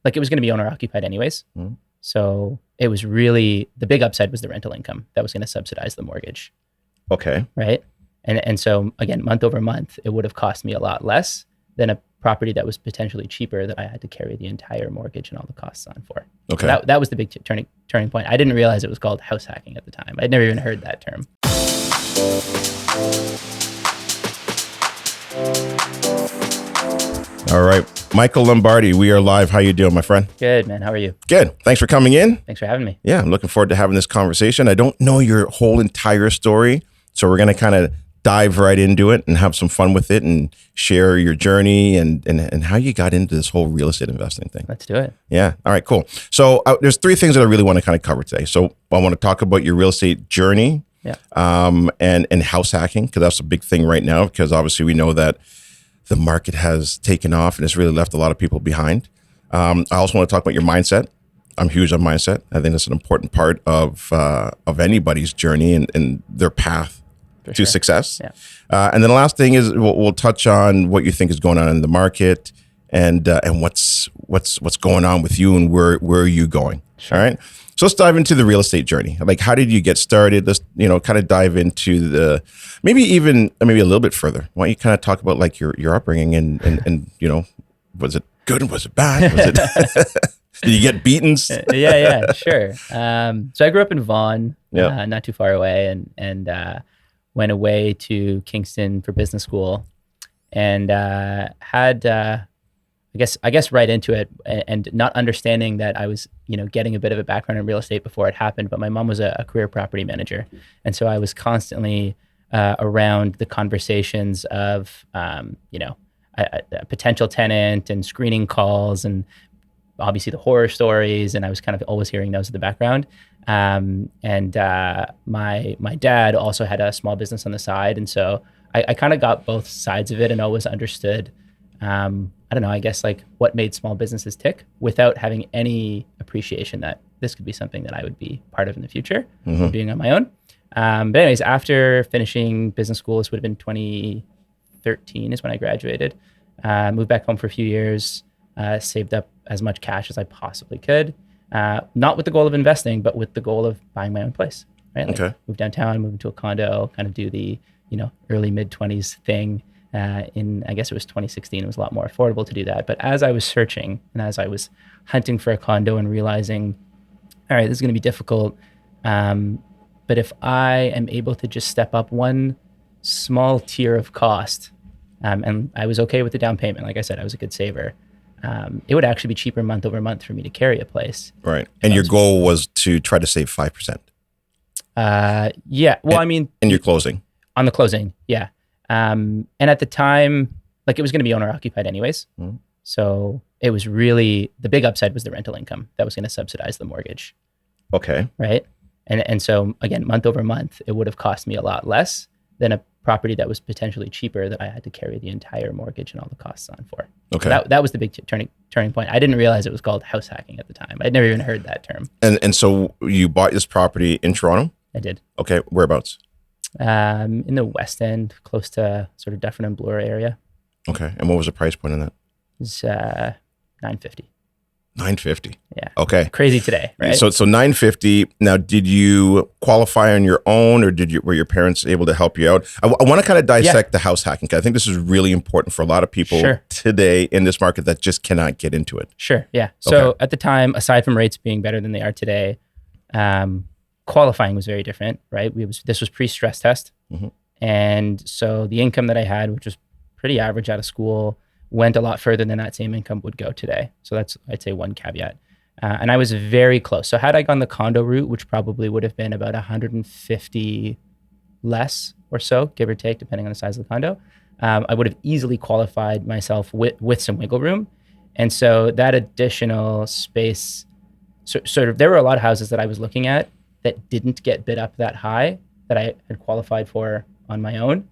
like it was going to be owner occupied anyways. Mhm. So it was really, the big upside was the rental income that was going to subsidize the mortgage. Okay. Right. And so again, month over month, it would have cost me a lot less than a property that was potentially cheaper that I had to carry the entire mortgage and all the costs on for. Okay. So that was the big turning point. I didn't realize it was called house hacking at the time. I'd never even heard that term. All right. Michael Lombardi, we are live. How you doing, my friend? Good, man. How are you? Good. Thanks for coming in. Thanks for having me. Yeah, I'm looking forward to having this conversation. I don't know your whole entire story, so we're going to kind of dive right into it and have some fun with it and share your journey and how you got into this whole real estate investing thing. Let's do it. Yeah. All right, cool. So there's three things that I really want to kind of cover today. So I want to talk about your real estate journey, Yeah. And house hacking, because that's a big thing right now, because obviously we know that the market has taken off and it's really left a lot of people behind. I also want to talk about your mindset. I'm huge on mindset. I think that's an important part of anybody's journey and their path to success. Yeah. And then the last thing is we'll touch on what you think is going on in the market and what's going on with you and where are you going. Sure. All right. So let's dive into the real estate journey. Like, how did you get started? Let's, kind of dive into maybe a little bit further. Why don't you kind of talk about like your upbringing and was it good? Was it bad? Was it, did you get beatings? Yeah, sure. So I grew up in Vaughan, Yeah. not too far away, and went away to Kingston for business school, and had I guess right into it, and not understanding that I was getting a bit of a background in real estate before it happened. But my mom was a career property manager, and so I was constantly around the conversations of a potential tenant and screening calls and obviously the horror stories, and I was kind of always hearing those in the background. And my dad also had a small business on the side, and so I kind of got both sides of it and always understood. I don't know, I guess like what made small businesses tick without having any appreciation that this could be something that I would be part of in the future, being on my own. But anyways, after finishing business school, this would have been 2013 is when I graduated. Moved back home for a few years, saved up as much cash as I possibly could, not with the goal of investing, but with the goal of buying my own place. Right? Like, Okay. move downtown, move into a condo, kind of do the early mid 20s thing. In I guess it was 2016, it was a lot more affordable to do that. But as I was searching and as I was hunting for a condo and realizing, all right, this is going to be difficult. But if I am able to just step up one small tier of cost, and I was okay with the down payment, like I said, I was a good saver. It would actually be cheaper month over month for me to carry a place. Right. And your goal was to try to save 5%. Yeah. Well, I mean, in your closing. on the closing, yeah. And at the time, like it was going to be owner occupied anyways. Mhm. So it was really, the big upside was the rental income that was going to subsidize the mortgage. Okay. Right. And so again, month over month, it would have cost me a lot less than a property that was potentially cheaper that I had to carry the entire mortgage and all the costs on for. Okay. So that was the big turning point. I didn't realize it was called house hacking at the time. I'd never even heard that term. And so you bought this property in Toronto? I did. Okay. Whereabouts? In the West End, close to sort of Dufferin and Bloor area. Okay. And what was the price point on that? It was $950. $950. Yeah. Okay. Crazy today, right? So $950. Now, did you qualify on your own, or were your parents able to help you out? I want to kind of dissect the house hacking, because I think this is really important for a lot of people today in this market that just cannot get into it. Sure. Yeah. So at the time, aside from rates being better than they are today, qualifying was very different, right? This was pre-stress test. Mhm. And so the income that I had, which was pretty average out of school, went a lot further than that same income would go today. So that's, I'd say, one caveat. And I was very close. So had I gone the condo route, which probably would have been about 150 less or so, give or take, depending on the size of the condo, I would have easily qualified myself with some wiggle room. And so that additional space, sort of, there were a lot of houses that I was looking at that didn't get bid up that high that I had qualified for on my own.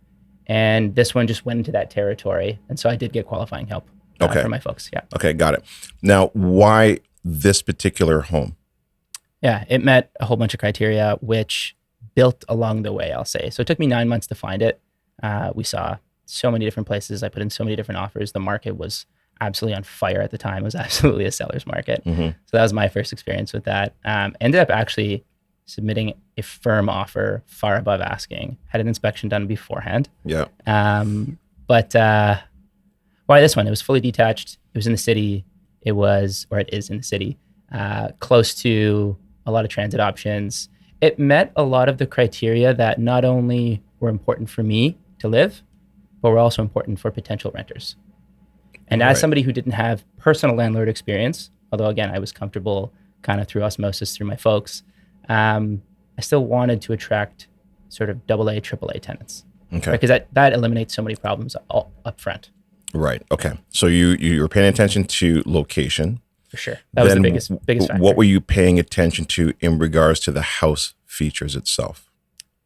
And this one just went into that territory. And so I did get qualifying help for my folks. Yeah. Okay, got it. Now, why this particular home? Yeah, it met a whole bunch of criteria, which built along the way, I'll say. So it took me 9 months to find it. We saw so many different places. I put in so many different offers. The market was absolutely on fire at the time. It was absolutely a seller's market. Mm-hmm. So that was my first experience with that. Ended up actually submitting a firm offer far above asking. Had an inspection done beforehand. Yeah. But why this one? It was fully detached. It was in the city. It was, or it is in the city, close to a lot of transit options. It met a lot of the criteria that not only were important for me to live, but were also important for potential renters. And as somebody who didn't have personal landlord experience, although again, I was comfortable kind of through osmosis through my folks, I still wanted to attract sort of AA, AAA tenants. Okay. Because that eliminates so many problems up front. Right. Okay. So you were paying attention to location. For sure. That was the biggest factor. What were you paying attention to in regards to the house features itself?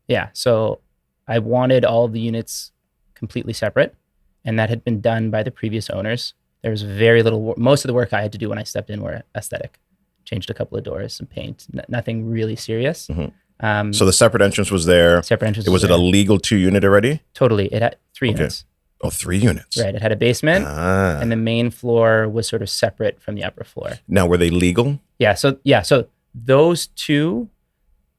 Yeah. So I wanted all the units completely separate, and that had been done by the previous owners. There was very little, most of the work I had to do when I stepped in were aesthetic. Changed a couple of doors, some paint, nothing really serious. Mm-hmm. So the separate entrance was there. Separate entrance was it there. a legal 2-unit already? Totally. It had 3 units. Oh, 3 units. Right. It had a basement, and the main floor was sort of separate from the upper floor. Now, were they legal? Yeah. So those 2,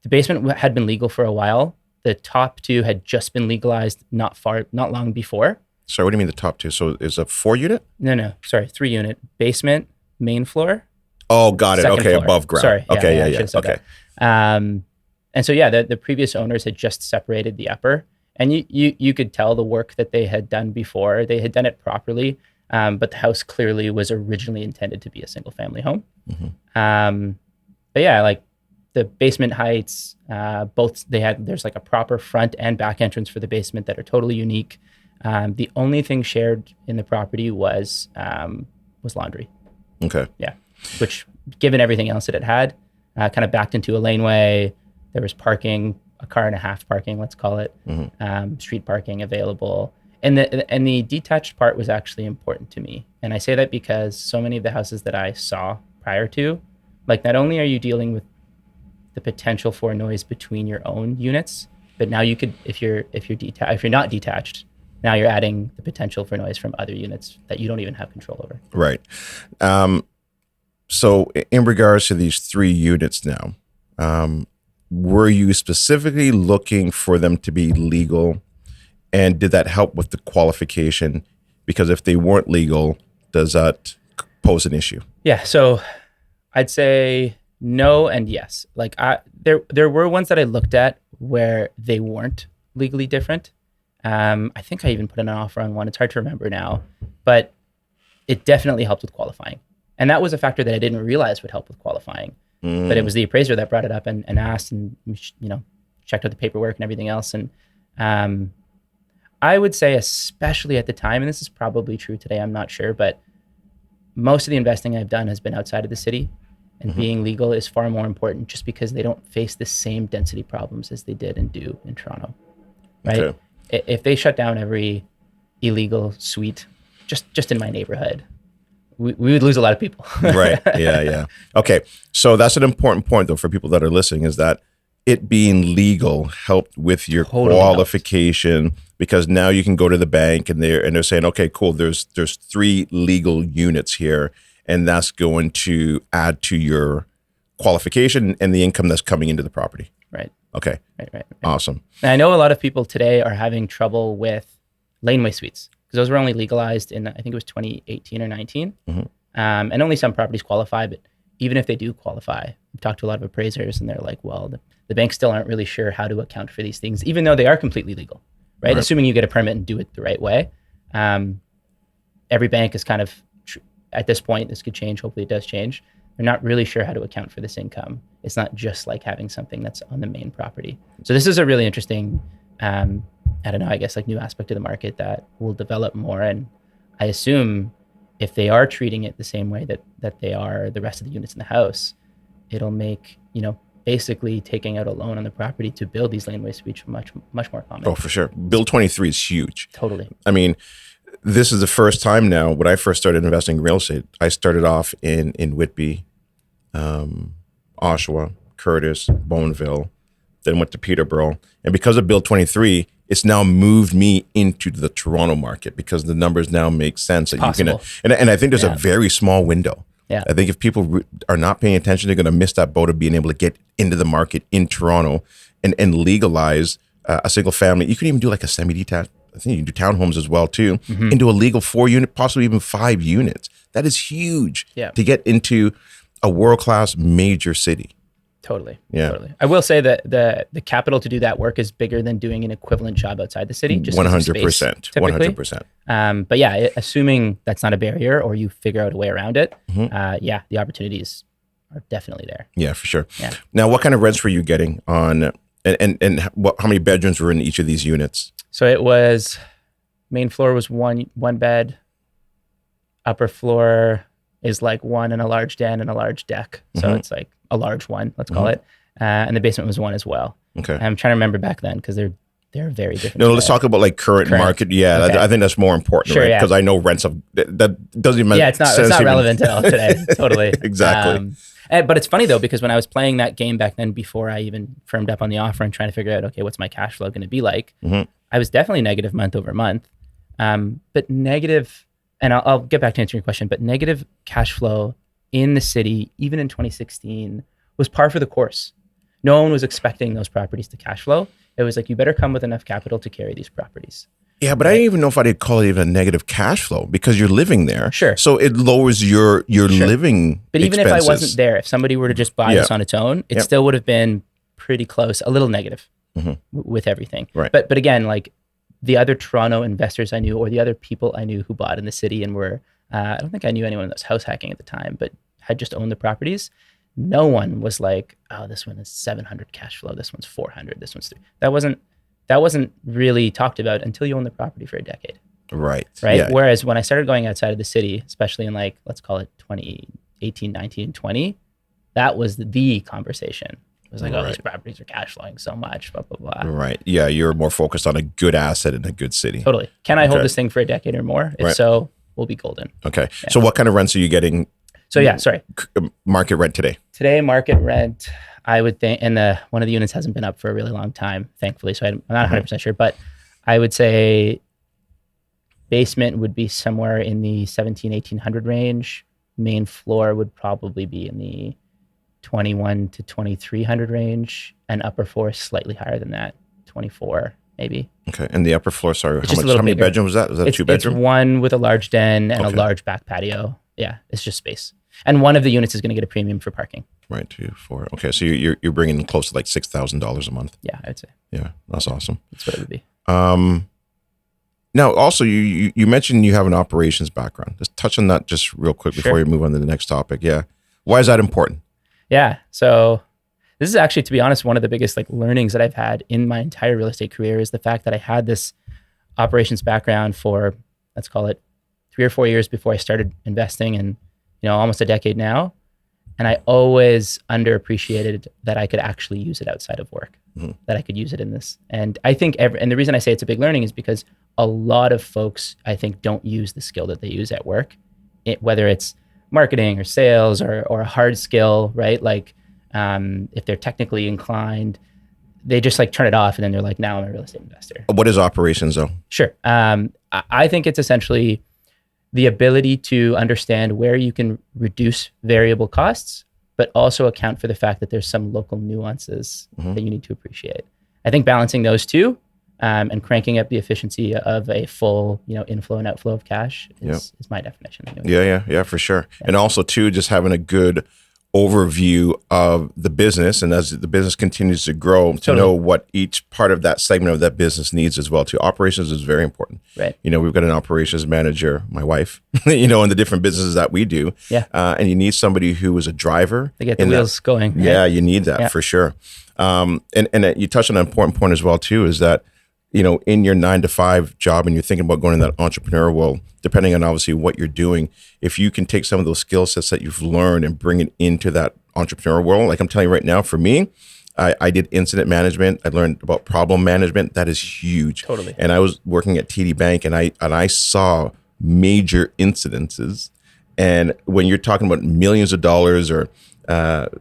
the basement had been legal for a while. The top 2 had just been legalized not long before. Sorry, what do you mean the top 2? So is a 4-unit? No. Sorry, 3-unit basement, main floor. Oh, got it. Okay, floor. Above ground. Sorry. Okay, yeah. Okay. And so yeah, the previous owners had just separated the upper, and you could tell the work that they had done before. They had done it properly, but the house clearly was originally intended to be a single family home. Mm-hmm. But yeah, like the basement heights, there's like a proper front and back entrance for the basement that are totally unique. The only thing shared in the property was laundry. Okay. Yeah. Which, given everything else that it had, kind of backed into a laneway. There was parking, a car and a half parking, let's call it, street parking available. And the detached part was actually important to me. And I say that because so many of the houses that I saw prior to, like, not only are you dealing with the potential for noise between your own units, but now you could, if you're not detached, now you're adding the potential for noise from other units that you don't even have control over. Right. So in regards to these 3 units now, were you specifically looking for them to be legal? And did that help with the qualification? Because if they weren't legal, does that pose an issue? Yeah. So I'd say no and yes. Like there were ones that I looked at where they weren't legally different. I think I even put in an offer on one. It's hard to remember now, but it definitely helped with qualifying. And that was a factor that I didn't realize would help with qualifying. But it was the appraiser that brought it up and asked, and checked out the paperwork and everything else. And I would say, especially at the time, and this is probably true today, I'm not sure, but most of the investing I've done has been outside of the city, and being legal is far more important just because they don't face the same density problems as they did and do in Toronto, right? Okay. If they shut down every illegal suite just in my neighborhood, we would lose a lot of people. Right. Yeah. Okay. So that's an important point, though, for people that are listening, is that it being legal helped with your qualification, because now you can go to the bank and they're saying, okay, cool, there's 3 legal units here, and that's going to add to your qualification and the income that's coming into the property. Right. Okay. Right. Awesome. And I know a lot of people today are having trouble with laneway suites, because those were only legalized in, I think it was 2018 or 19. And only some properties qualify, but even if they do qualify, I've talked to a lot of appraisers and they're like, well, the banks still aren't really sure how to account for these things, even though they are completely legal, right? Assuming you get a permit and do it the right way. Every bank is kind of, at this point, this could change, hopefully it does change. They're not really sure how to account for this income. It's not just like having something that's on the main property. So this is a really interesting, I don't know, I guess like new aspect of the market that will develop more. And I assume if they are treating it the same way that they are the rest of the units in the house, it'll make, basically taking out a loan on the property to build these laneway suites much more common. Oh, for sure. Bill 23 is huge. Totally. I mean, this is the first time now. When I first started investing in real estate, I started off in Whitby, Oshawa, Curtis, Bonneville, then went to Peterborough. And because of Bill 23, it's now moved me into the Toronto market because the numbers now make sense. That possible. you can, and I think there's a very small window. Yeah. I think if people are not paying attention, they're going to miss that boat of being able to get into the market in Toronto and legalize a single family. You can even do like a semi-detached. I think you can do townhomes as well too, into a legal 4-unit, possibly even 5 units. That is huge to get into a world-class major city. Totally. Yeah. Totally. I will say that the capital to do that work is bigger than doing an equivalent job outside the city. Just 100%. 100%. But yeah, assuming that's not a barrier or you figure out a way around it, the opportunities are definitely there. Yeah, for sure. Yeah. Now, what kind of rents were you getting on, and how many bedrooms were in each of these units? So it was, main floor was one bed, upper floor is like one and a large den and a large deck. So it's like a large one, let's call it. And the basement was one as well. Okay. I'm trying to remember back then because they're very different. No, let's talk about like current market. Yeah, okay. I think that's more important, sure, right? Yeah. Because I know rents of that doesn't even. Yeah, it's not relevant at all today. Totally. Exactly. But it's funny though, because when I was playing that game back then, before I even firmed up on the offer and trying to figure out, okay, what's my cash flow going to be like? I was definitely negative month over month, but negative, and I'll get back to answering your question, but negative cash flow in the city, even in 2016, was par for the course. No one was expecting those properties to cash flow. It was like, you better come with enough capital to carry these properties. Yeah, but I didn't even know if I'd call it even a negative cash flow because you're living there. Sure. So it lowers your living But even expenses. if I wasn't there, if somebody were to just buy this on its own, it still would have been pretty close, a little negative with everything. Right. But again, like the other Toronto investors I knew or the other people I knew who bought in the city and were, I don't think I knew anyone that was house hacking at the time, but had just owned the properties. No one was like, oh, this one is 700 cash flow. This one's 400. This one's 3. That wasn't really talked about until you own the property for a decade. Right. Yeah. Whereas when I started going outside of the city, especially in like, let's call it 2018, 19, 20, that was the conversation. It was like, oh, these properties are cash flowing so much, blah, blah, blah. Right. Yeah. You're more focused on a good asset in a good city. Totally. Can I hold this thing for a decade or more? If so, we'll be golden. Okay. Yeah. So what kind of rents are you getting? So sorry. Market rent today? Today, market rent, I would think, and one of the units hasn't been up for a really long time, thankfully. So I'm not 100% sure, but I would say basement would be somewhere in the 1,1800 range. Main floor would probably be in the 21 to 2,300 range, and upper floor slightly higher than that, 24 maybe. Okay, and the upper floor, sorry, how many bedrooms was that? Was that a 2-bedroom? It's one with a large den and a large back patio. Yeah, it's just space. And one of the units is going to get a premium for parking. Right, 2, 4. Okay, so you're bringing close to like $6,000 a month. Yeah, I would say. Yeah, that's awesome. That's what it would be. Now, also, you mentioned you have an operations background. Just touch on that just real quick before you move on to the next topic. Yeah, why is that important? Yeah, so this is actually, to be honest, one of the biggest like learnings that I've had in my entire real estate career is the fact that I had this operations background for, let's call it 3 or 4 years before I started investing, and almost a decade now. And I always underappreciated that I could actually use it outside of work, that I could use it in this. And I think, and the reason I say it's a big learning is because a lot of folks, I think, don't use the skill that they use at work, whether it's marketing or sales or a hard skill, right? Like if they're technically inclined, they just like turn it off and then they're like, now I'm a real estate investor. What is operations though? Sure. I think it's essentially the ability to understand where you can reduce variable costs, but also account for the fact that there's some local nuances that you need to appreciate. I think balancing those two and cranking up the efficiency of a full, inflow and outflow of cash is my definition. Yeah, for sure. Yeah. And also too, just having a good overview of the business, and as the business continues to grow, to know what each part of that segment of that business needs as well too. Operations is very important. Right. We've got an operations manager, my wife, in the different businesses that we do. Yeah. And you need somebody who is a driver. To get the wheels going. Right? Yeah, you need that for sure. And you touched on an important point as well too, is that in your 9-to-5 job and you're thinking about going in that entrepreneur world, depending on obviously what you're doing, if you can take some of those skill sets that you've learned and bring it into that entrepreneur world, like I'm telling you right now, for me, I did incident management. I learned about problem management. That is huge. Totally. And I was working at TD Bank and I saw major incidences. And when you're talking about millions of dollars or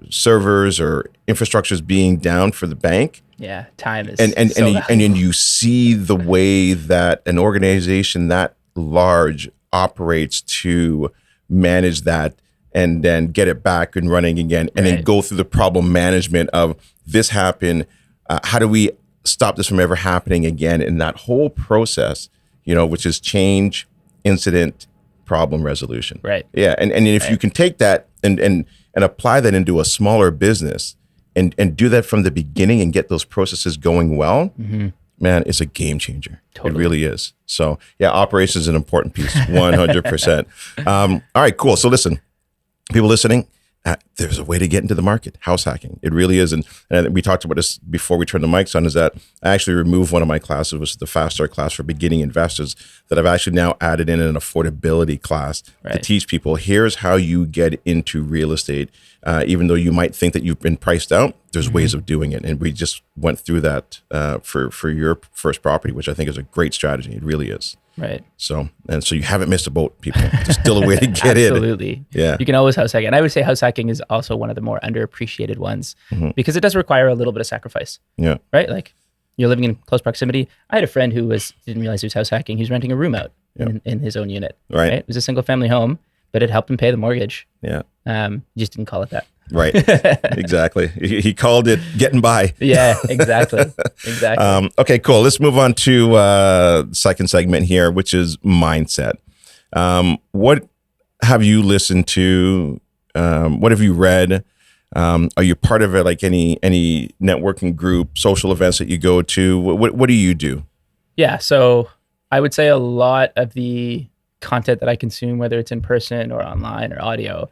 servers or infrastructures being down for the bank. Yeah, time is And so valuable. you see the way that an organization that large operates to manage that and then get it back and running again, and then Right. go through the problem management of this happened. How do we stop this from ever happening again? And that whole process, which is change, incident, problem resolution. Right. Yeah, and if you Right. can take that and apply that into a smaller business and do that from the beginning and get those processes going well, man, it's a game changer. Totally. It really is. So yeah, operations is an important piece, 100%. All right, cool. So listen, people listening, there's a way to get into the market, house hacking. It really is. And we talked about this before we turned the mics on, is that I actually removed one of my classes, which was the Fast Start class for beginning investors, that I've actually now added in an affordability class to Right. teach people, here's how you get into real estate. Even though you might think that you've been priced out, there's ways of doing it. And we just went through that for your first property, which I think is a great strategy. It really is. Right. So you haven't missed a boat, people. There's still a way to get in. Absolutely. Yeah. You can always house hack. And I would say house hacking is also one of the more underappreciated ones because it does require a little bit of sacrifice, Yeah. right? Like you're living in close proximity. I had a friend who didn't realize he was house hacking. He was renting a room out in his own unit. Right. It was a single family home, but it helped him pay the mortgage. Yeah. You just didn't call it that. Right. Exactly. He called it getting by. Yeah, exactly. Exactly. Okay, cool. Let's move on to the second segment here, which is mindset. What have you listened to? What have you read? Are you part of it, like any networking group, social events that you go to? What do you do? Yeah. So I would say a lot of the content that I consume, whether it's in person or online or audio,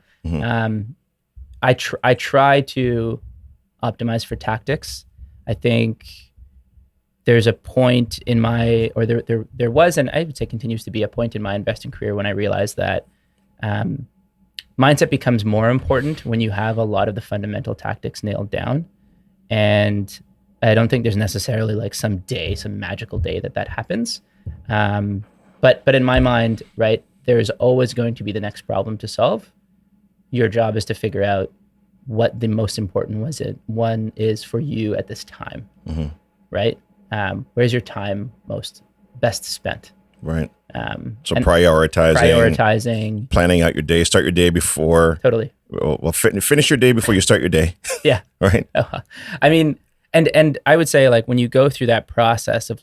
I try to optimize for tactics. I think there's a point in there was, and I would say continues to be a point in my investing career when I realized that mindset becomes more important when you have a lot of the fundamental tactics nailed down. And I don't think there's necessarily like some magical day that happens. But in my mind, right, there's always going to be the next problem to solve. Your job is to figure out what the most important one is for you at this time, right? Where's your time best spent? Right. So And prioritizing, planning out your day, start your day before. Totally. Well, finish your day before you start your day. Yeah. Right. I mean, and I would say, like, when you go through that process of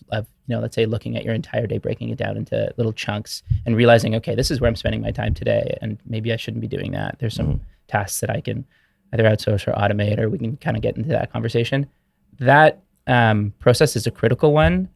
let's say looking at your entire day, breaking it down into little chunks and realizing, okay, this is where I'm spending my time today, and maybe I shouldn't be doing that. There's some tasks that I can either outsource or automate, or we can kind of get into that conversation. That process is a critical one,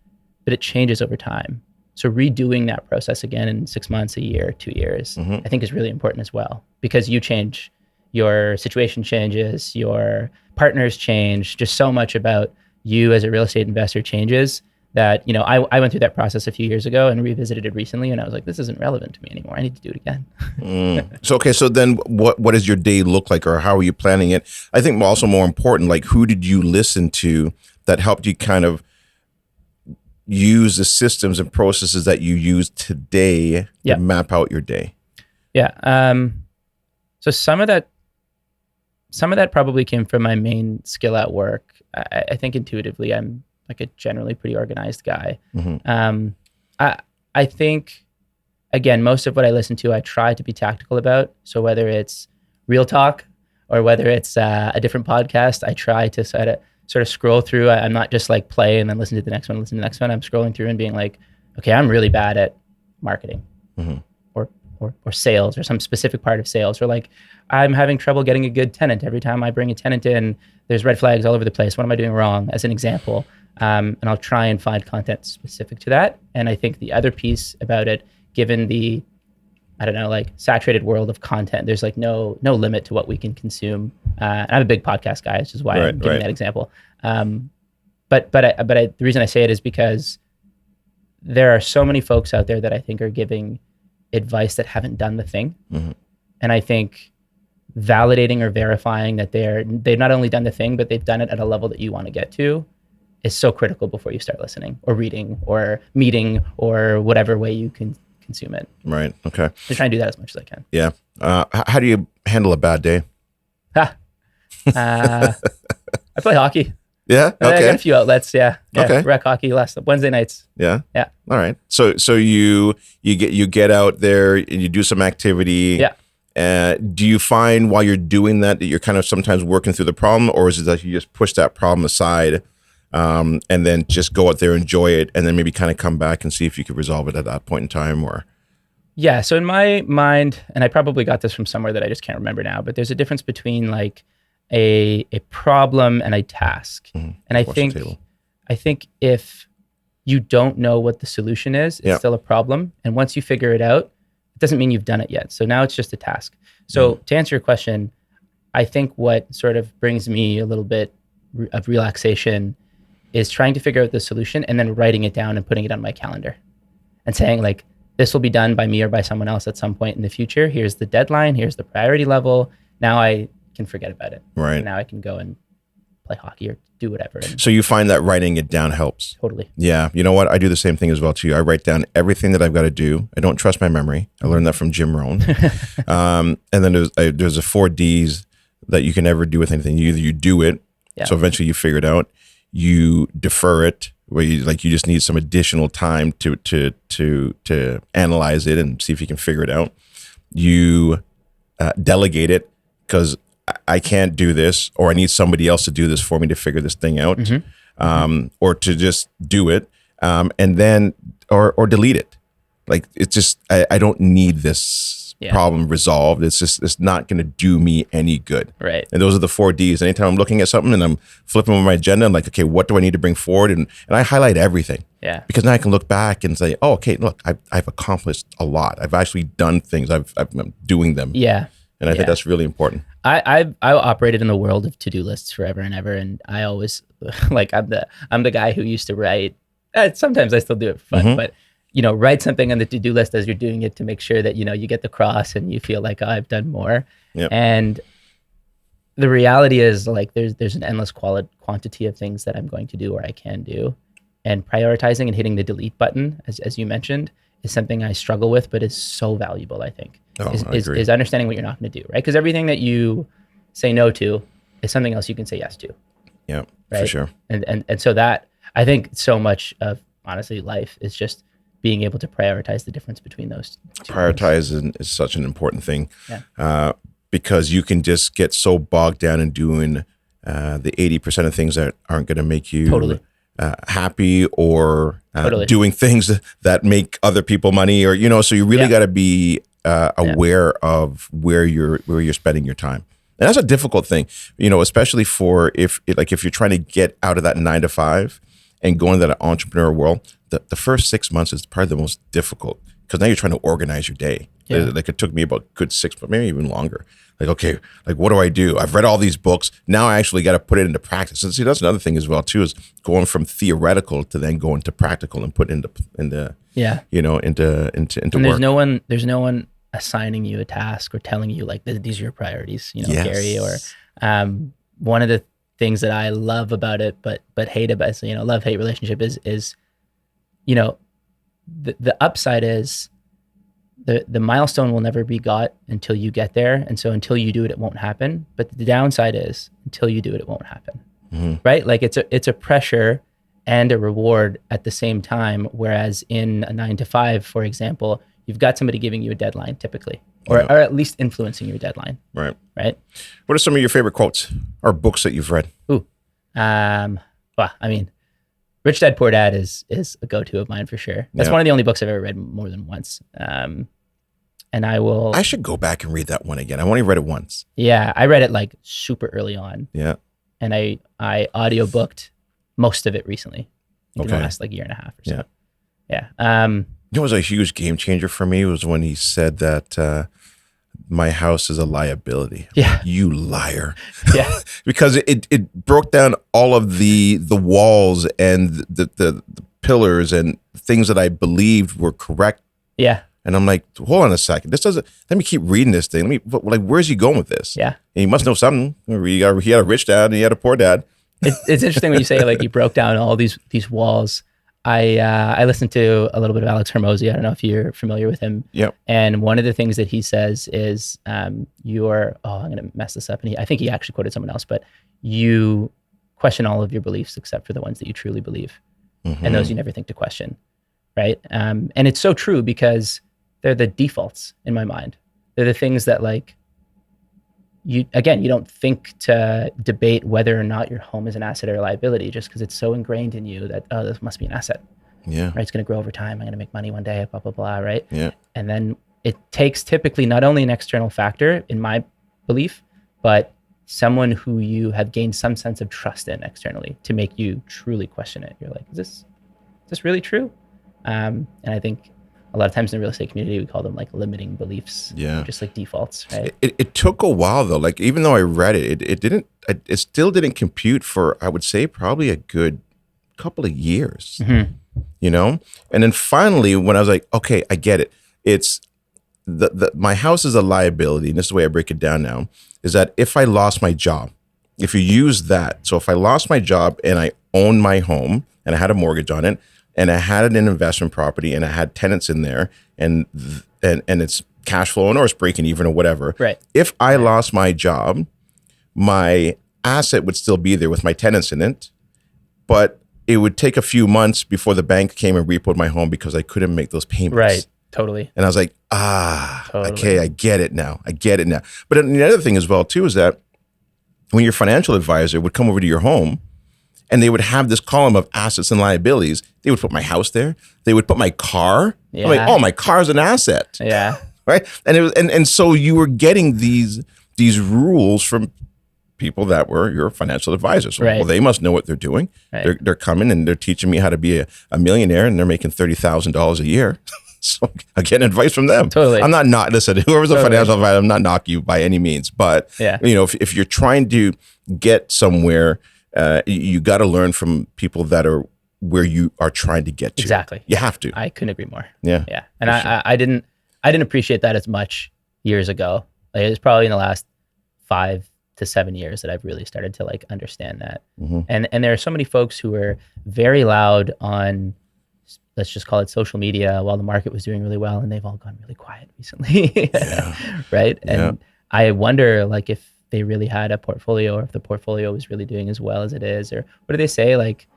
but it changes over time. So redoing that process again in 6 months, a year, 2 years, I think is really important as well, because you change, your situation changes, your partners change, just so much about you as a real estate investor changes that, I went through that process a few years ago and revisited it recently, and I was like, this isn't relevant to me anymore. I need to do it again. So then what does your day look like, or how are you planning it? I think also more important, like, who did you listen to that helped you kind of use the systems and processes that you use today to map out your day? Yeah. So some of that probably came from my main skill at work. I think intuitively I'm like a generally pretty organized guy. I think, again, most of what I listen to, I try to be tactical about. So whether it's real talk or whether it's a different podcast, I try to sort of scroll through. I'm not just like play and then listen to the next one. I'm scrolling through and being like, okay, I'm really bad at marketing or sales or some specific part of sales, or like I'm having trouble getting a good tenant. Every time I bring a tenant in, there's red flags all over the place. What am I doing wrong, as an example? And I'll try and find content specific to that. And I think the other piece about it, given the, I don't know, like saturated world of content, there's like no limit to what we can consume. And I'm a big podcast guy, which is why I'm giving that example. But the reason I say it is because there are so many folks out there that I think are giving advice that haven't done the thing. And I think validating or verifying that they've not only done the thing, but they've done it at a level that you want to get to is so critical before you start listening or reading or meeting or whatever way you can consume it. Right. Okay. I try and do that as much as I can. Yeah. How do you handle a bad day? Uh, I play hockey. Yeah. I got a Okay. few outlets. Yeah. Yeah. Okay. Rec hockey last Wednesday nights. Yeah. Yeah. All right. So you get out there and you do some activity. Yeah. Do you find while you're doing that you're kind of sometimes working through the problem, or is it that you just push that problem aside, and then just go out there, enjoy it, and then maybe kind of come back and see if you could resolve it at that point in time? Or Yeah. So in my mind, and I probably got this from somewhere that I just can't remember now, but there's a difference between like a problem and a task. And Watch the table. I think if you don't know what the solution is, it's Yeah. still a problem. And once you figure it out, it doesn't mean you've done it yet. So now it's just a task. So to answer your question, I think what sort of brings me a little bit of relaxation is trying to figure out the solution and then writing it down and putting it on my calendar and saying like, this will be done by me or by someone else at some point in the future. Here's the deadline. Here's the priority level. Now I can forget about it. Right. Now I can go and play hockey or do whatever. And So you find that writing it down helps. totally. Yeah. You know what? I do the same thing as well too. I write down everything that I've got to do. I don't trust my memory. I learned that from Jim Rohn. And then there's a 4 Ds that you can never do with anything. You either you do it, Yeah. so eventually you figure it out. You defer it, where you just need some additional time to analyze it and see if you can figure it out. You delegate it because I can't do this, or I need somebody else to do this for me to figure this thing out, or to just do it, and then or delete it. Like it's just I don't need this problem resolved. It's not going to do me any good. Right. And those are the 4 Ds. Anytime I'm looking at something and I'm flipping on my agenda, I'm like, okay, what do I need to bring forward? And I highlight everything. Yeah. Because now I can look back and say, oh, okay, look, I've accomplished a lot. I've actually done things. I'm doing them. Yeah. And I think that's really important. I operated in the world of to-do lists forever and ever, and I always like I'm the guy who used to write. Sometimes I still do it for fun, but write something on the to-do list as you're doing it to make sure that you get the cross and you feel like, oh, I've done more. Yep. And the reality is like there's an endless quantity of things that I'm going to do or I can do, and prioritizing and hitting the delete button, as you mentioned, is something I struggle with, but is so valuable. I think I agree. is understanding what you're not going to do, right? Because everything that you say no to is something else you can say yes to. Yeah, right? for sure. And so that I think so much of honestly life is just being able to prioritize the difference between those two Prioritize is such an important thing, Yeah. because you can just get so bogged down in doing the 80% of things that aren't going to make you Totally. Happy, or Totally. doing things that make other people money, or so you really Yeah. got to be aware of where you're spending your time. And that's a difficult thing, especially for if you're trying to get out of that 9 to 5 and go into that entrepreneur world. The first 6 months is probably the most difficult, because now you're trying to organize your day. Yeah. Like it took me about good 6 months, maybe even longer. Like, okay, like what do I do? I've read all these books. Now I actually got to put it into practice. And see, that's another thing as well too, is going from theoretical to then going to practical and put into Yeah. into And work. there's no one assigning you a task or telling you like these are your priorities, Yes. Gary. Or one of the things that I love about it, but hate about it, so, love-hate relationship is the upside is the milestone will never be got until you get there, and so until you do it, it won't happen. But the downside is until you do it, it won't happen. Right? Like it's a pressure and a reward at the same time. Whereas in a 9 to 5, for example, you've got somebody giving you a deadline typically, or at least influencing your deadline. Right. Right. What are some of your favorite quotes or books that you've read? Well, I mean, Rich Dad Poor Dad is a go-to of mine for sure. That's one of the only books I've ever read more than once. And I should go back and read that one again. I've only read it once. Yeah, I read it like super early on. Yeah. And I audiobooked most of it recently. In the Okay. last like year and a half or so. Yeah. Yeah. It was a huge game changer for me was when he said that my house is a liability. Yeah. You liar. Yeah. Because it broke down all of the walls and the pillars and things that I believed were correct. Yeah. And I'm like, hold on a second. This doesn't. Let me keep reading this thing. Where's he going with this? Yeah. And he must know something. He had a rich dad and he had a poor dad. It's interesting when you say like you broke down all these walls. I listened to a little bit of Alex Hermosi. I don't know if you're familiar with him. Yep. And one of the things that he says is, you're, I'm going to mess this up. And I think he actually quoted someone else, but you question all of your beliefs except for the ones that you truly believe. And those you never think to question. Right. And it's so true because they're the defaults in my mind. They're the things that like, you don't think to debate whether or not your home is an asset or a liability just because it's so ingrained in you that, oh, this must be an asset. Yeah. Right. It's going to grow over time. I'm going to make money one day, blah, blah, blah. Right. Yeah. And then it takes typically not only an external factor in my belief, but someone who you have gained some sense of trust in externally to make you truly question it. You're like, is this really true? And I think a lot of times in the real estate community, we call them like limiting beliefs. Yeah. Just like defaults, right? It took a while though. Like even though I read it still didn't compute for, I would say, probably a good couple of years, you know? And then finally, when I was like, okay, I get it. It's my house is a liability. And this is the way I break it down now, is that if I lost my job, if you use that, so if I lost my job and I owned my home and I had a mortgage on it, and I had an investment property and I had tenants in there and it's cash flowing or it's breaking even or whatever. Right. If I lost my job, my asset would still be there with my tenants in it, but it would take a few months before the bank came and repoed my home because I couldn't make those payments. Right. Totally. And I was like, okay, I get it now. But the other thing as well too is that when your financial advisor would come over to your home, and they would have this column of assets and liabilities. They would put my house there. They would put my car. Yeah. I'm like, oh, my car's an asset. Yeah. Right. And it was, and so you were getting these rules from people that were your financial advisors. Right. Well, they must know what they're doing. Right. They're coming and they're teaching me how to be a millionaire, and they're making $30,000 a year. So I'm getting advice from them. Totally. I'm not listen, whoever's a financial advisor, I'm not knocking you by any means. But you know, if you're trying to get somewhere, you got to learn from people that are where you are trying to get to. Exactly. You have to. I couldn't agree more. Yeah. Yeah. And I didn't appreciate that as much years ago. Like, it was probably in the last 5 to 7 years that I've really started to like understand that. And there are so many folks who were very loud on, let's just call it social media, while the market was doing really well, and they've all gone really quiet recently. Right. And I wonder like if they really had a portfolio, or if the portfolio was really doing as well as it is, or what do they say? Like,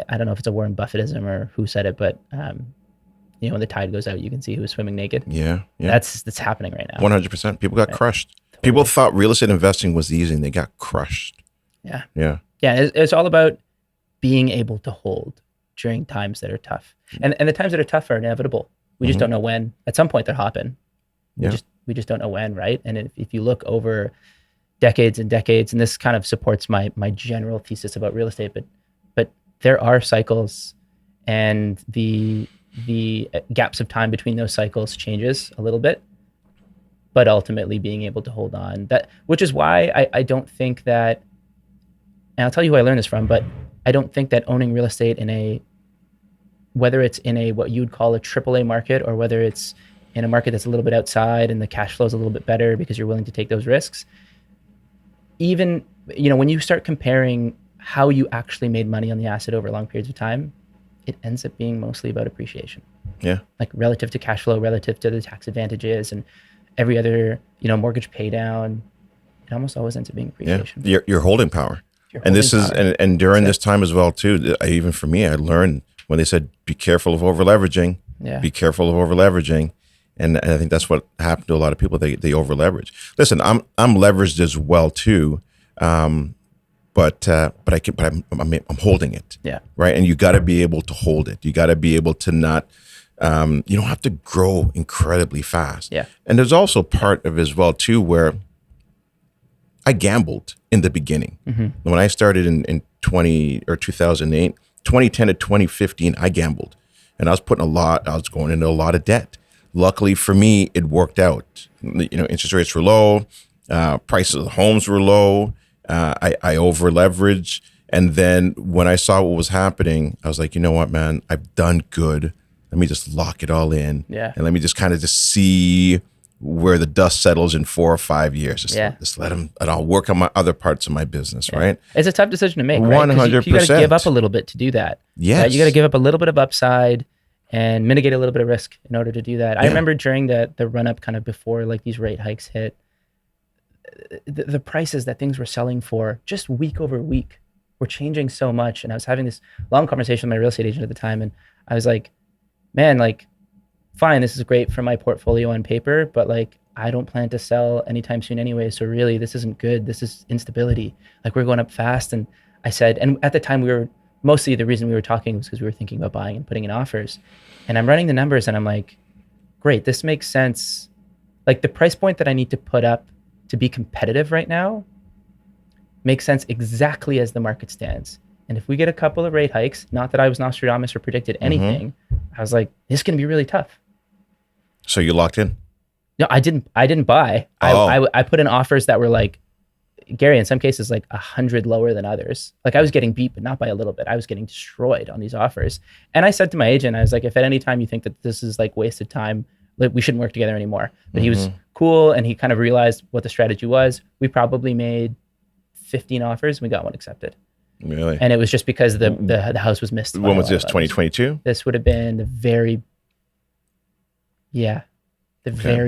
I don't know if it's a Warren Buffettism or who said it, but you know, when the tide goes out, you can see who's swimming naked. Yeah. That's happening right now. 100%. People got crushed. Totally. People thought real estate investing was easy, and they got crushed. Yeah. It's all about being able to hold during times that are tough, and the times that are tough are inevitable. We just don't know when. At some point, they're hopping. We just don't know when, right? And if you look over decades and decades, and this kind of supports my general thesis about real estate, but there are cycles, and the gaps of time between those cycles changes a little bit, but ultimately being able to hold on, which is why I don't think that, and I'll tell you who I learned this from, but I don't think that owning real estate whether it's in a what you'd call a AAA market, or whether it's in a market that's a little bit outside and the cash flow is a little bit better because you're willing to take those risks, even, you know, when you start comparing how you actually made money on the asset over long periods of time, it ends up being mostly about appreciation. Yeah. Like relative to cash flow, relative to the tax advantages and every other, you know, mortgage pay down, it almost always ends up being appreciation. Yeah. Your holding power. And this is, and during this time as well too, even for me, I learned when they said, be careful of over leveraging, be careful of over leveraging. And I think that's what happened to a lot of people. They over leverage. Listen, I'm leveraged as well too. But I'm holding it. Yeah. Right. And you got to be able to hold it. You got to be able to not, you don't have to grow incredibly fast. Yeah. And there's also part of it as well too, where I gambled in the beginning. When I started in 2008, 2010 to 2015, I gambled, and I was going into a lot of debt. Luckily for me, it worked out. You know, interest rates were low, prices of homes were low. I over leveraged. And then when I saw what was happening, I was like, you know what, man, I've done good. Let me just lock it all in. Yeah. And let me just kind of just see where the dust settles in 4 or 5 years. Yeah. Just let them, and I'll work on my other parts of my business, right? It's a tough decision to make, right? 100%. You got to give up a little bit to do that. Yes. Right? You got to give up a little bit of upside and mitigate a little bit of risk in order to do that. I remember during the run up kind of before like these rate hikes hit, the prices that things were selling for just week over week were changing so much. And I was having this long conversation with my real estate agent at the time. And I was like, man, like, fine, this is great for my portfolio on paper, but like, I don't plan to sell anytime soon anyway. So really, this isn't good. This is instability. Like, we're going up fast. And I said, and at the time mostly the reason we were talking was because we were thinking about buying and putting in offers. And I'm running the numbers and I'm like, great, this makes sense. Like, the price point that I need to put up to be competitive right now makes sense exactly as the market stands. And if we get a couple of rate hikes, not that I was Nostradamus or predicted anything, I was like, this is going to be really tough. So you locked in? No, I didn't buy. I put in offers that were like, Gary, in some cases, like 100 lower than others. Like, I was getting beat, but not by a little bit. I was getting destroyed on these offers. And I said to my agent, I was like, if at any time you think that this is like wasted time, like, we shouldn't work together anymore. But he was cool, and he kind of realized what the strategy was. We probably made 15 offers, and we got one accepted. Really? And it was just because the house was missed. When was this? 2022? This would have been the very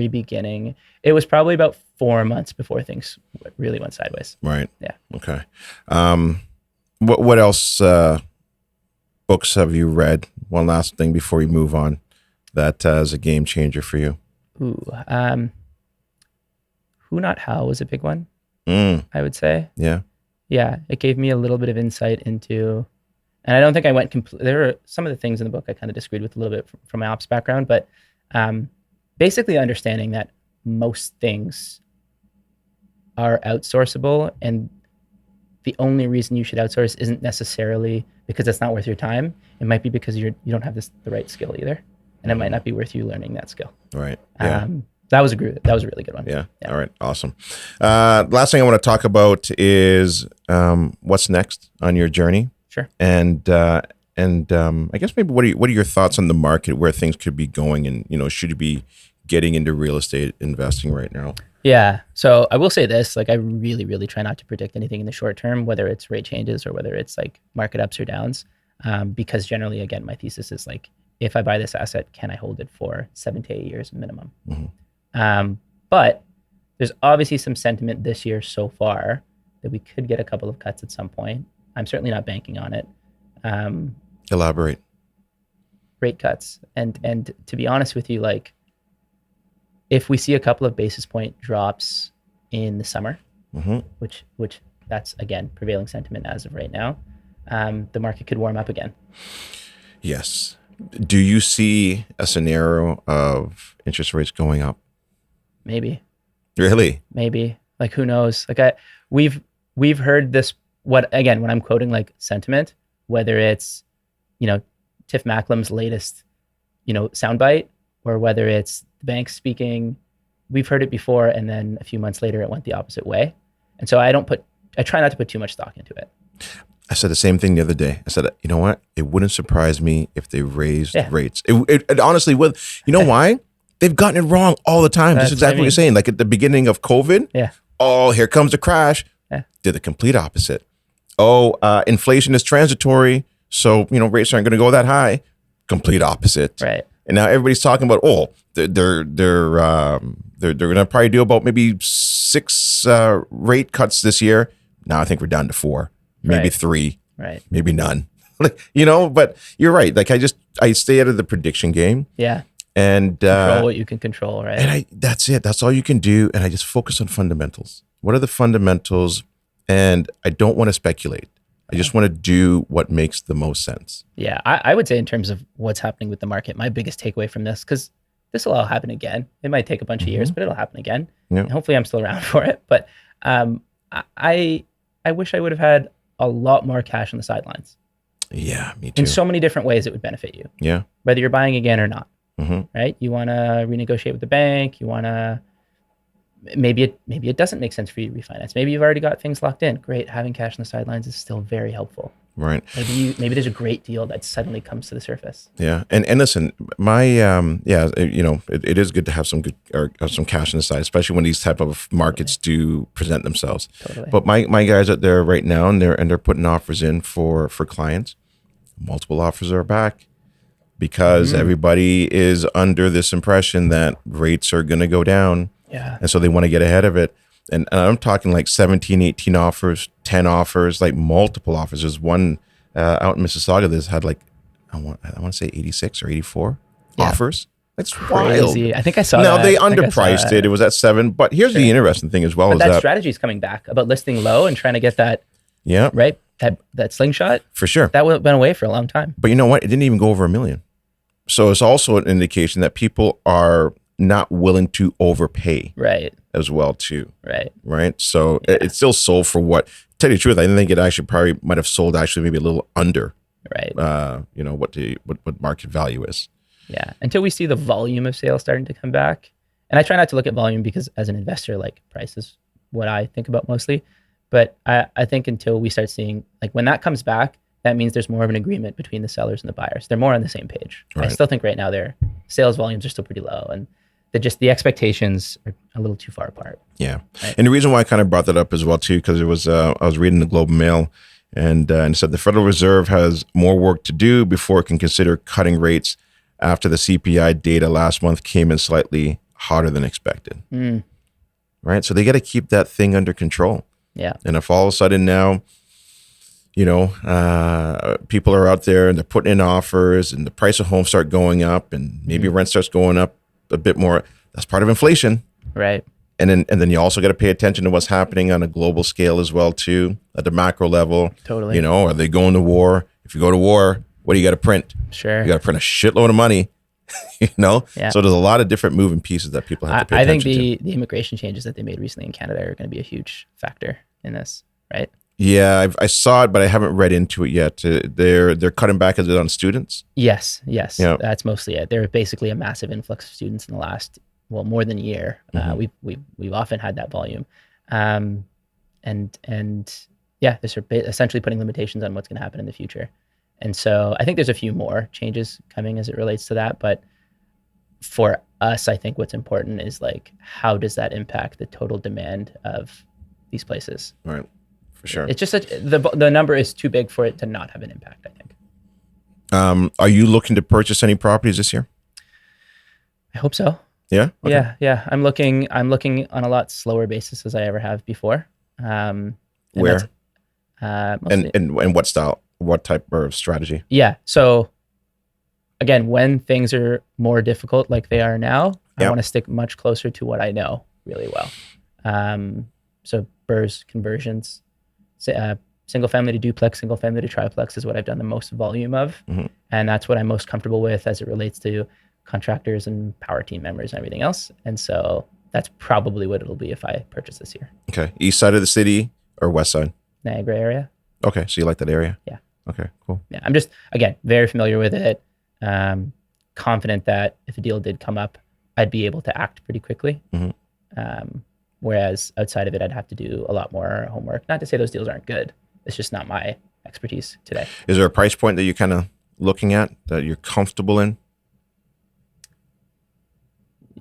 beginning. It was probably about 4 months before things really went sideways. Right. Yeah. Okay. What else books have you read? One last thing before we move on that is a game changer for you. Who Not How was a big one, I would say. Yeah. Yeah, it gave me a little bit of insight into, and I don't think I went there were some of the things in the book I kind of disagreed with a little bit from my ops background, but basically understanding that most things are outsourceable, and the only reason you should outsource isn't necessarily because it's not worth your time. It might be because you don't have the right skill either, and it might not be worth you learning that skill. Right. Yeah. That was a really good one. Yeah. All right. Awesome. Last thing I want to talk about is what's next on your journey. Sure. And I guess maybe what are your thoughts on the market, where things could be going, and should you be getting into real estate investing right now? Yeah. So I will say this, like, I really, really try not to predict anything in the short term, whether it's rate changes or whether it's like market ups or downs, because generally, again, my thesis is like, if I buy this asset, can I hold it for 7 to 8 years minimum? But there's obviously some sentiment this year so far that we could get a couple of cuts at some point. I'm certainly not banking on it. Elaborate. Rate cuts. And to be honest with you, like, if we see a couple of basis point drops in the summer, which that's, again, prevailing sentiment as of right now, the market could warm up again. Yes. Do you see a scenario of interest rates going up? Maybe. Really? Maybe. Like, who knows? Like, we've heard this, when I'm quoting like sentiment, whether it's, Tiff Macklem's latest, soundbite, or whether it's the bank speaking, we've heard it before, and then a few months later it went the opposite way. And so I try not to put too much stock into it. I said the same thing the other day. I said, you know what? It wouldn't surprise me if they raised rates. It honestly would. You know why? They've gotten it wrong all the time. That's exactly what you're saying. Like at the beginning of COVID, oh, here comes the crash. Did the complete opposite. Oh, inflation is transitory, so rates aren't going to go that high. Complete opposite. Right. And now everybody's talking about, they're going to probably do about maybe 6 rate cuts this year. Now I think we're down to 4, maybe 3, maybe none. But you're right. Like, I stay out of the prediction game. Yeah. And control what you can control, right? And that's it. That's all you can do. And I just focus on fundamentals. What are the fundamentals? And I don't want to speculate. I just want to do what makes the most sense. Yeah, I would say in terms of what's happening with the market, my biggest takeaway from this, because this will all happen again. It might take a bunch of years, but it'll happen again. Yeah. And hopefully I'm still around for it. But I wish I would have had a lot more cash on the sidelines. Yeah, me too. In so many different ways it would benefit you. Yeah. Whether you're buying again or not. Right? You want to renegotiate with the bank. You want to, maybe it doesn't make sense for you to refinance. Maybe you've already got things locked in. Great. Having cash on the sidelines is still very helpful. Right. Maybe there's a great deal that suddenly comes to the surface. Yeah. And listen, my it is good to have some good or some cash on the side, especially when these type of markets do present themselves. Totally. But my guys out there right now, and they're putting offers in for clients. Multiple offers are back because everybody is under this impression that rates are going to go down. Yeah. And so they want to get ahead of it. And I'm talking like 17, 18 offers, 10 offers, like multiple offers. There's one out in Mississauga that's had like, I want to say 86 or 84 offers. That's crazy. wild. I think I saw now, that. they underpriced it. It was at 7. But here's the interesting thing as well. But is that that strategy is coming back about listing low and trying to get that, yeah, right? That slingshot. for sure. That went away for a long time. But you know what? It didn't even go over $1 million. So it's also an indication that people are not willing to overpay Right. as well too. Right. So it still sold for what, tell you the truth, I think it actually probably might have sold actually maybe a little under Right. What market value is. Yeah. Until we see the volume of sales starting to come back. And I try not to look at volume because as an investor, like price is what I think about mostly. But I think until we start seeing, like when that comes back, that means there's more of an agreement between the sellers and the buyers. They're more on the same page. Right. I still think right now their sales volumes are still pretty low, and the expectations are a little too far apart. Yeah. Right. And the reason why I kind of brought that up as well too, because it was I was reading the Globe and Mail and it said the Federal Reserve has more work to do before it can consider cutting rates after the CPI data last month came in slightly hotter than expected. Right. So they got to keep that thing under control. Yeah. And if all of a sudden now, people are out there and they're putting in offers and the price of homes start going up and maybe rent starts going up a bit more, that's part of inflation. Right. And then you also got to pay attention to what's happening on a global scale as well too, at the macro level. Totally. Are they going to war? If you go to war, what do you got to print? Sure. You got to print a shitload of money. Yeah. So there's a lot of different moving pieces that people have to pay attention to. I think the immigration changes that they made recently in Canada are going to be a huge factor in this, right? Yeah, I saw it, but I haven't read into it yet. They're cutting back a bit on students. Yes. Yeah. That's mostly it. There was basically a massive influx of students in the last, more than a year. We've often had that volume, and yeah, they're essentially putting limitations on what's going to happen in the future. And so I think there's a few more changes coming as it relates to that. But for us, I think what's important is like, how does that impact the total demand of these places? Right. For sure. It's just the number is too big for it to not have an impact, I think. Are you looking to purchase any properties this year? I hope so. Yeah. Okay. Yeah. I'm looking on a lot slower basis as I ever have before. Where? Mostly, And what style? What type of strategy? yeah. So again, when things are more difficult like they are now, I want to stick much closer to what I know really well. So BRRRRs, conversions, single family to duplex, single family to triplex is what I've done the most volume of. And that's what I'm most comfortable with as it relates to contractors and power team members and everything else. And so that's probably what it'll be if I purchase this year. Okay. East side of the city or west side? Niagara area. Okay. So you like that area? Yeah. Okay, cool. Yeah. I'm just, again, very familiar with it. Confident that if a deal did come up, I'd be able to act pretty quickly. Whereas outside of it, I'd have to do a lot more homework. Not to say those deals aren't good. It's just not my expertise today. Is there a price point that you're kind of looking at that you're comfortable in?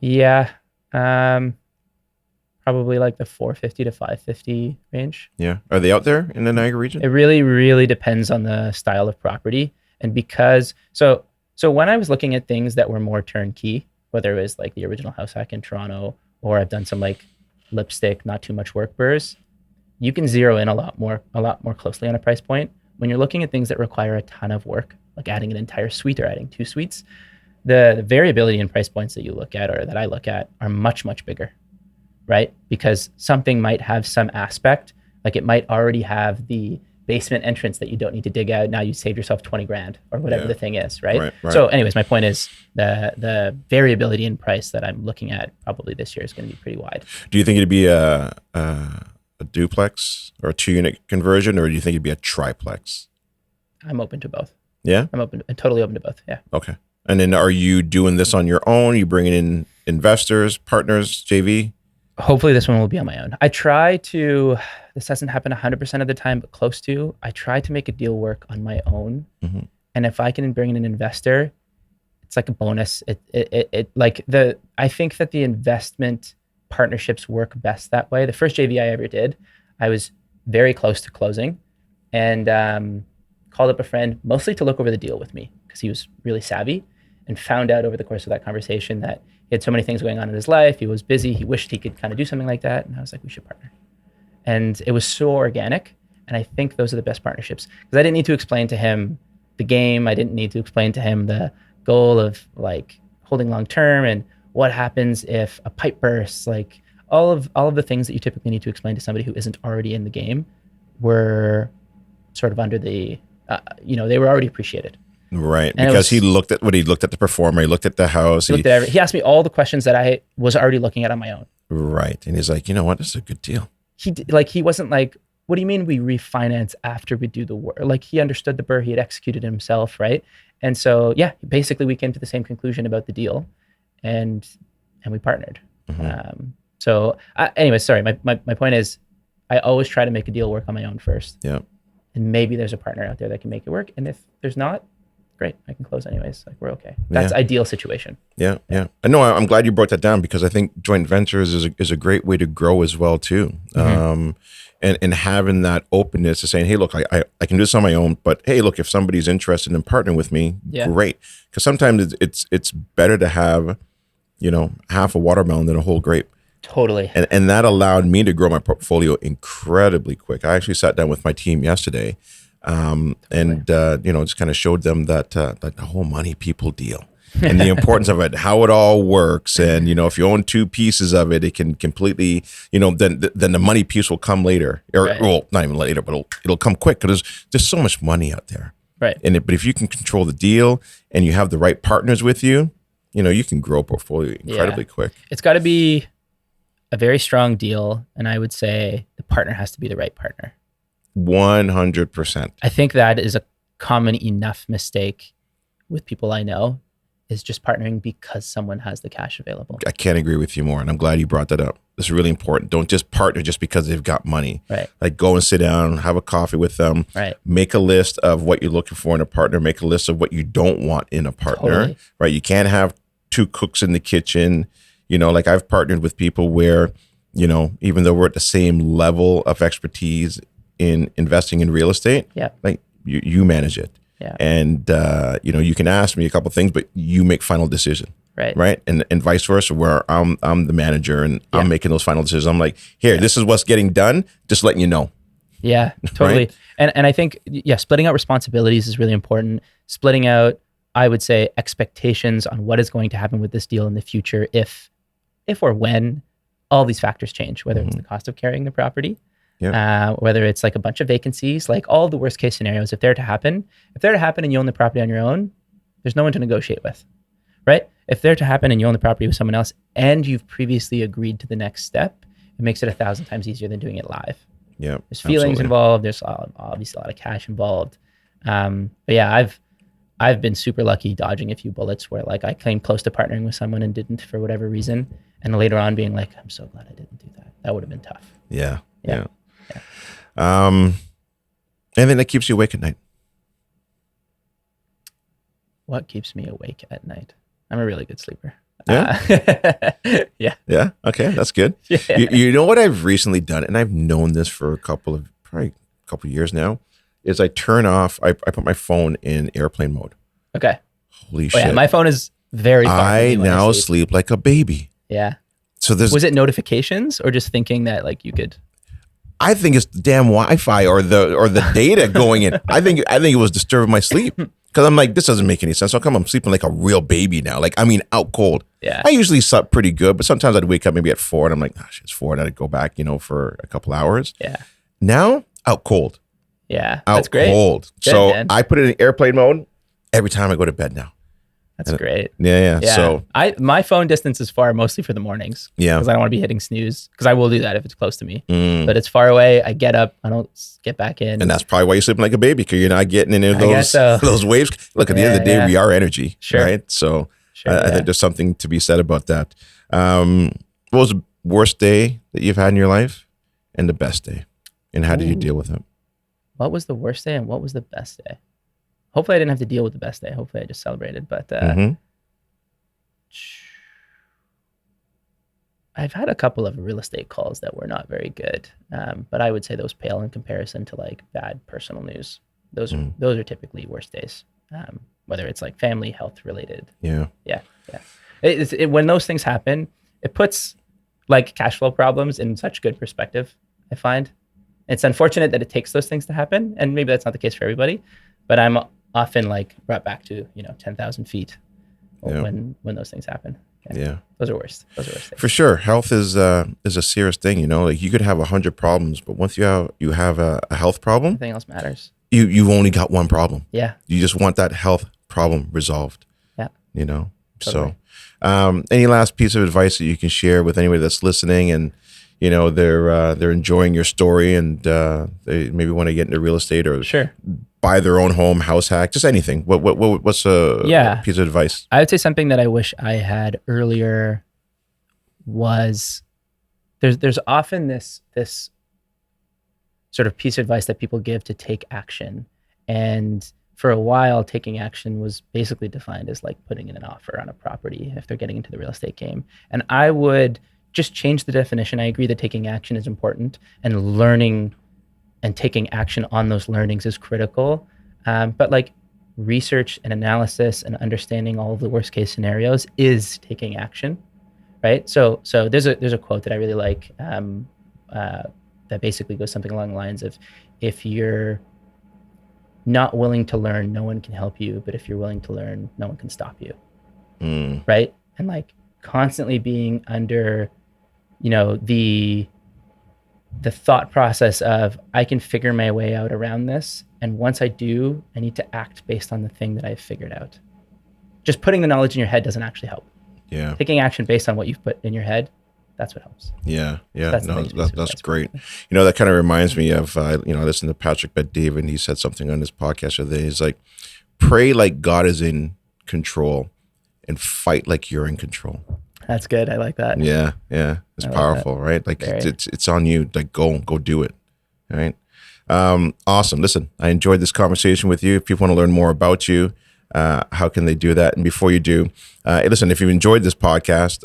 Yeah. Probably like the 450 to 550 range. Yeah. Are they out there in the Niagara region? It really, really depends on the style of property. And because, so when I was looking at things that were more turnkey, whether it was like the original house hack in Toronto, or I've done some like lipstick, not too much work BRRRRs, you can zero in a lot more closely on a price point. When you're looking at things that require a ton of work, like adding an entire suite or adding 2 suites, the variability in price points that you look at or that I look at are much, much bigger, right? Because something might have some aspect, like it might already have the basement entrance that you don't need to dig out. Now you saved yourself 20 grand or whatever the thing is, right? So anyways, my point is the variability in price that I'm looking at probably this year is going to be pretty wide. Do you think it'd be a duplex or a 2-unit conversion, or do you think it'd be a triplex? I'm open to both. Yeah? I'm totally open to both. Yeah. Okay. And then are you doing this on your own? Are you bringing in investors, partners, JV? hopefully this one will be on my own. I try to, this doesn't happen 100% of the time, but close to. I try to make a deal work on my own. Mm-hmm. And if I can bring in an investor, it's like a bonus. I think that the investment partnerships work best that way. The first JV I ever did, I was very close to closing and called up a friend mostly to look over the deal with me because he was really savvy, and found out over the course of that conversation that he had so many things going on in his life. He was busy. He wished he could kind of do something like that. And I was like, we should partner. And it was so organic. And I think those are the best partnerships because I didn't need to explain to him the game. I didn't need to explain to him the goal of like holding long term and what happens if a pipe bursts. Like all of the things that you typically need to explain to somebody who isn't already in the game were sort of under the, they were already appreciated. Right. And because he looked at the performer, he looked at the house. He asked me all the questions that I was already looking at on my own. Right. And he's like, you know what? This is a good deal. He wasn't like, what do you mean we refinance after we do the work? Like he understood the burr, he had executed himself. Right. And so, yeah, basically we came to the same conclusion about the deal and we partnered. Mm-hmm. Anyway, sorry. My point is I always try to make a deal work on my own first. Yeah. And maybe there's a partner out there that can make it work. And if there's not, great, I can close anyways. Like we're okay. That's ideal situation. Yeah. I know. I'm glad you brought that down because I think joint ventures is a great way to grow as well too. Mm-hmm. And having that openness to saying, hey, look, I can do this on my own, but hey, look, if somebody's interested in partnering with me, great. Because sometimes it's better to have, half a watermelon than a whole grape. Totally. And that allowed me to grow my portfolio incredibly quick. I actually sat down with my team yesterday. Just kind of showed them that the whole money people deal and the importance of it, how it all works. And, if you own two pieces of it, it can completely, then the money piece will come later well, not even later, but it'll come quick because there's so much money out there. Right. But if you can control the deal and you have the right partners with you, you can grow a portfolio incredibly quick. It's got to be a very strong deal. And I would say the partner has to be the right partner. 100%. I think that is a common enough mistake with people I know is just partnering because someone has the cash available. I can't agree with you more. And I'm glad you brought that up. This is really important. Don't just partner just because they've got money. Right. Like go and sit down, have a coffee with them. Right. Make a list of what you're looking for in a partner. Make a list of what you don't want in a partner. Totally. Right. You can't have two cooks in the kitchen. Like I've partnered with people where, even though we're at the same level of expertise in investing in real estate, like you manage it. Yeah. And, you can ask me a couple of things, but you make final decision. Right. Right. And vice versa, where I'm the manager and I'm making those final decisions. I'm like, here, this is what's getting done. Just letting you know. Yeah, totally. Right? And I think, splitting out responsibilities is really important. Splitting out, I would say, expectations on what is going to happen with this deal in the future if or when all these factors change, whether it's the cost of carrying the property, whether it's like a bunch of vacancies, like all the worst case scenarios, if they're to happen and you own the property on your own, there's no one to negotiate with, right? If they're to happen and you own the property with someone else and you've previously agreed to the next step, it makes it 1,000 times easier than doing it live. Yeah, there's feelings involved. There's obviously a lot of cash involved. But yeah, I've been super lucky dodging a few bullets where like I came close to partnering with someone and didn't for whatever reason, and later on being like, I'm so glad I didn't do that. That would have been tough. Yeah. Yeah. Anything that keeps you awake at night? What keeps me awake at night? I'm a really good sleeper. Yeah. Yeah. Okay, that's good. Yeah. You know what I've recently done, and I've known this for probably a couple of years now, is I put my phone in airplane mode. Okay. Holy shit. Yeah, my phone is very far from me when now sleep like a baby. Yeah. So was it notifications or just thinking that like you could? I think it's the damn Wi-Fi or the data going in. I think it was disturbing my sleep. Because I'm like, this doesn't make any sense. How come I'm sleeping like a real baby now? Like, I mean, out cold. Yeah. I usually slept pretty good, but sometimes I'd wake up maybe at 4 and I'm like, gosh, it's 4. And I'd go back, for a couple hours. Yeah. Now, out cold. Yeah. Out That's great. cold. Good, so man. I put it in airplane mode every time I go to bed now. That's great. Yeah. Yeah. So my phone distance is far mostly for the mornings. Yeah. Because I don't want to be hitting snooze. Because I will do that if it's close to me. Mm. But it's far away. I get up. I don't get back in. And that's probably why you're sleeping like a baby, because you're not getting any of those waves. Look, at the end of the day, we are energy, sure. right? So Sure, I think there's something to be said about that. What was worst day that you've had in your life and the best day, and how did you Ooh. deal with it? What was the worst day and what was the best day? Hopefully I didn't have to deal with the best day. Hopefully I just celebrated. But Mm-hmm. I've had a couple of real estate calls that were not very good. But I would say those pale in comparison to like bad personal news. Those are typically worst days. Whether it's like family, health related. Yeah. Yeah. When those things happen, it puts like cash flow problems in such good perspective, I find. It's unfortunate that it takes those things to happen, and maybe that's not the case for everybody, but I'm often like brought back to 10,000 feet when those things happen. Yeah. Those are worst things. For sure. Health is a serious thing, like you could have 100 problems, but once you have a health problem, Everything else matters. you've only got one problem. Yeah. You just want that health problem resolved. Yeah. So Totally. any last piece of advice that you can share with anybody that's listening and they're enjoying your story and they maybe want to get into real estate or Sure. buy their own home, house hack, just anything. What's a piece of advice? I would say something that I wish I had earlier was there's often this sort of piece of advice that people give to take action. And for a while, taking action was basically defined as like putting in an offer on a property if they're getting into the real estate game. And I would just change the definition. I agree that taking action is important and learning and taking action on those learnings is critical. But like research and analysis and understanding all of the worst case scenarios is taking action, right? So there's a quote that I really like that basically goes something along the lines of, if you're not willing to learn, no one can help you. But if you're willing to learn, no one can stop you. Right? And like constantly being under, the thought process of, I can figure my way out around this. And once I do, I need to act based on the thing that I've figured out. Just putting the knowledge in your head doesn't actually help. Yeah. Taking action based on what you've put in your head, that's what helps. Yeah. That's Great. That kind of reminds me of, I listened to Patrick Bet-David, and he said something on his podcast the other day. He's like, pray like God is in control and fight like you're in control. That's good. I like that. Yeah. It's powerful, right? Like it's on you. Like go do it. All right. Awesome. Listen, I enjoyed this conversation with you. If people want to learn more about you, how can they do that? And before you do, listen, if you've enjoyed this podcast,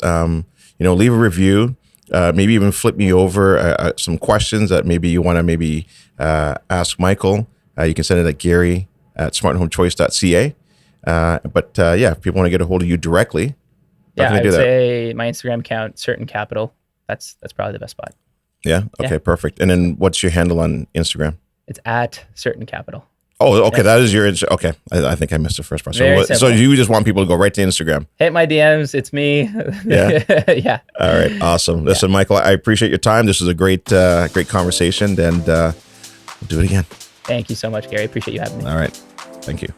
leave a review, maybe even flip me over some questions that maybe you want to ask Michael. You can send it at gary@smarthomechoice.ca. If people want to get a hold of you directly, yeah, I would say my Instagram account, Certain Capital. That's probably the best spot. Yeah. Okay. Yeah. Perfect. And then what's your handle on Instagram? It's at Certain Capital. Oh, okay. That is your. Okay. I think I missed the first part. So you just want people to go right to Instagram. Hit my DMs. It's me. Yeah. Yeah. All right. Awesome. Listen, Michael, I appreciate your time. This was a great conversation, and we'll do it again. Thank you so much, Gary. Appreciate you having me. All right. Thank you.